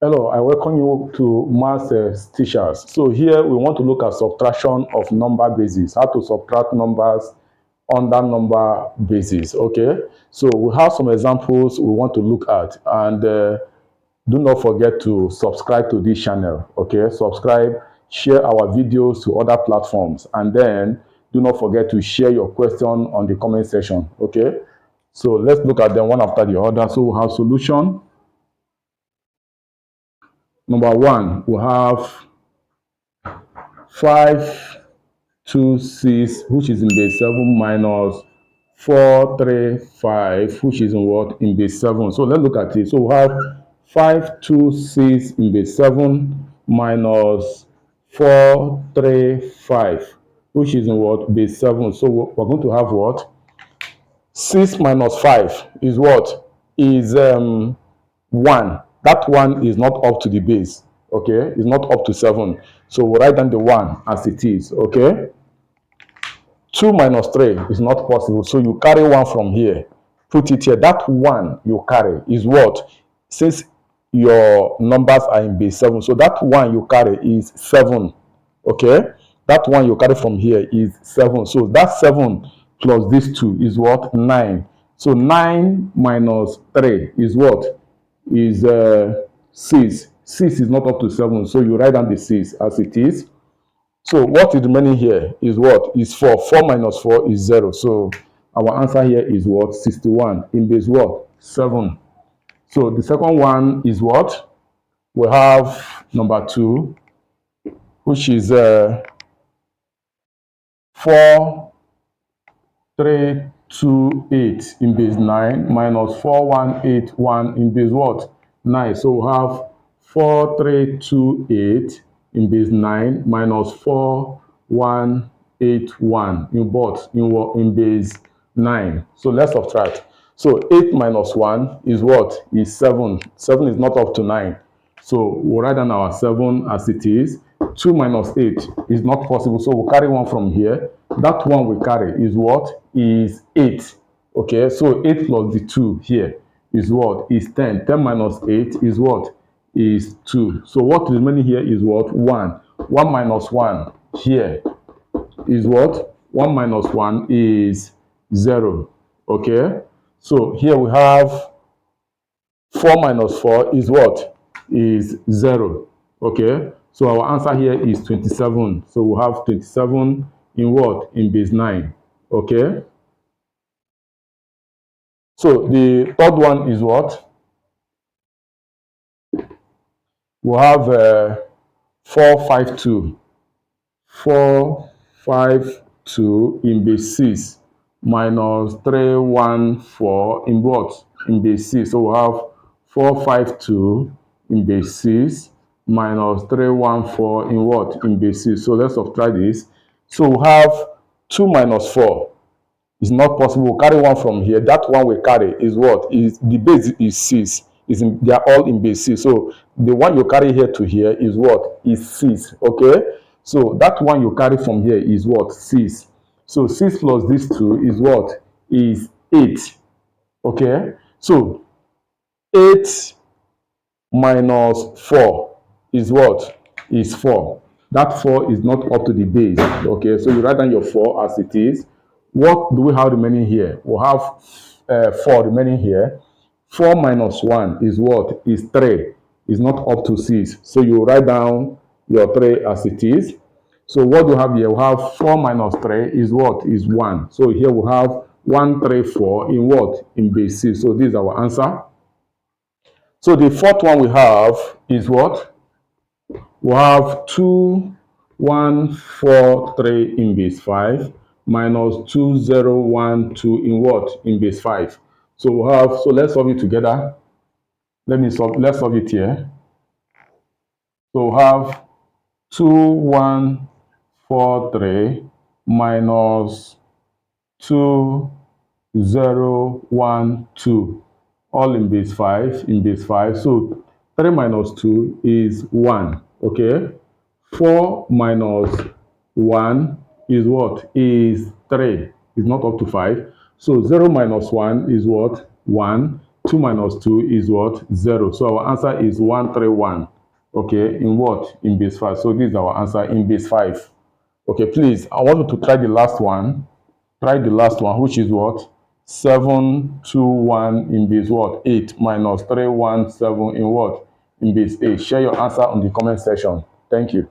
Hello, I welcome you to Maths Teachers. So here we want to look at subtraction of number bases, how to subtract numbers under number bases. Okay, so we have some examples we want to look at, and do not forget to subscribe to this channel. Okay, subscribe, share our videos to other platforms, and then do not forget to share your question on the comment section. Okay, so let's look at them one after the other. So we have solution. Number one, we have 5, 2, 6, which is in base 7, minus 4, 3, 5, which is in what? In base 7. So let's look at it. So we have 5, 2, 6 in base 7, minus 4, 3, 5, which is in what? Base 7. So we're going to have what? 6 minus 5 is what? Is 1. That 1 is not up to the base. Okay, it's not up to 7. So we'll write down the 1 as it is. Okay, 2 minus 3 is not possible. So you carry 1 from here, put it here. That 1 you carry is what? Since your numbers are in base 7, so that 1 you carry is 7. Okay, that 1 you carry from here is 7. So that 7 plus this 2 is what? 9. So 9 minus 3 is what? Is 6. 6 is not up to 7. So you write down the 6 as it is. So what is remaining here is what? Is 4. 4 minus 4 is 0. So our answer here is what? 61 in base what? 7. So the second one is what? We have number 2, which is 4, 3, 2, 8 in base 9, minus 4, 1, 8, 1 in base what? 9. So we have 4, 3, 2, 8 in base 9, minus 4, 1, 8, 1 in what? In base 9. So let's subtract. So 8 minus 1 is what? Is 7. 7 is not up to 9. So we'll write down our 7 as it is. 2 minus 8 is not possible. So we'll carry 1 from here. That 1 we carry is what? Is 8. Okay, so 8 plus the 2 here is what? Is 10. 10 minus 8 is what? Is 2. So what is remaining here is what? 1. 1 minus 1 here is what? 1 minus 1 is 0. Okay, so here we have 4 minus 4 is what? Is 0. Okay, so our answer here is 27. So we have 27 in what? In base 9. Okay, so the third one is what? We have 4, 5, 2. 4, 5, 2 in base 6, minus 3, 1, 4 in what? In base 6. So we have 4, 5, 2 in base 6, minus 3, 1, 4 in what? In base 6. So let's subtract this. So we have 2 minus 4. It's not possible. We'll carry 1 from here. That 1 we carry is what? Is the base is 6. They are all in base 6. So the one you carry here to here is what? Is 6. Okay, so that one you carry from here is what? 6. So 6 plus this 2 is what? Is 8. Okay, so 8 minus 4 is what? Is 4. That 4 is not up to the base. Okay, so you write down your 4 as it is. What do we have remaining here? We have 4 remaining here. 4 minus 1 is what? Is 3. It's not up to 6. So you write down your 3 as it is. So what do we have here? We have 4 minus 3 is what? Is 1. So here we have 1, 3, 4 in what? In base 6. So this is our answer. So the fourth one we have is what? We have 2, 1, 4, 3 in base 5, minus 2, 0, 1, 2 in what? In base 5. So we have, so let's solve it together. Let's solve it here. So we have 2, 1, 4, 3 minus 2, 0, 1, 2, all in base 5, So 3 minus 2 is 1. Okay, 4 minus 1 is what? Is 3. It's not up to 5. So 0 minus 1 is what? 1. 2 minus 2 is what? 0. So our answer is 131. Okay, in what? In base 5. So this is our answer in base 5. Okay, please, I want you to try the last one. Try the last one, which is what? 721 in base what? 8 minus 317 in what? In base 8. Share your answer on the comment section. Thank you.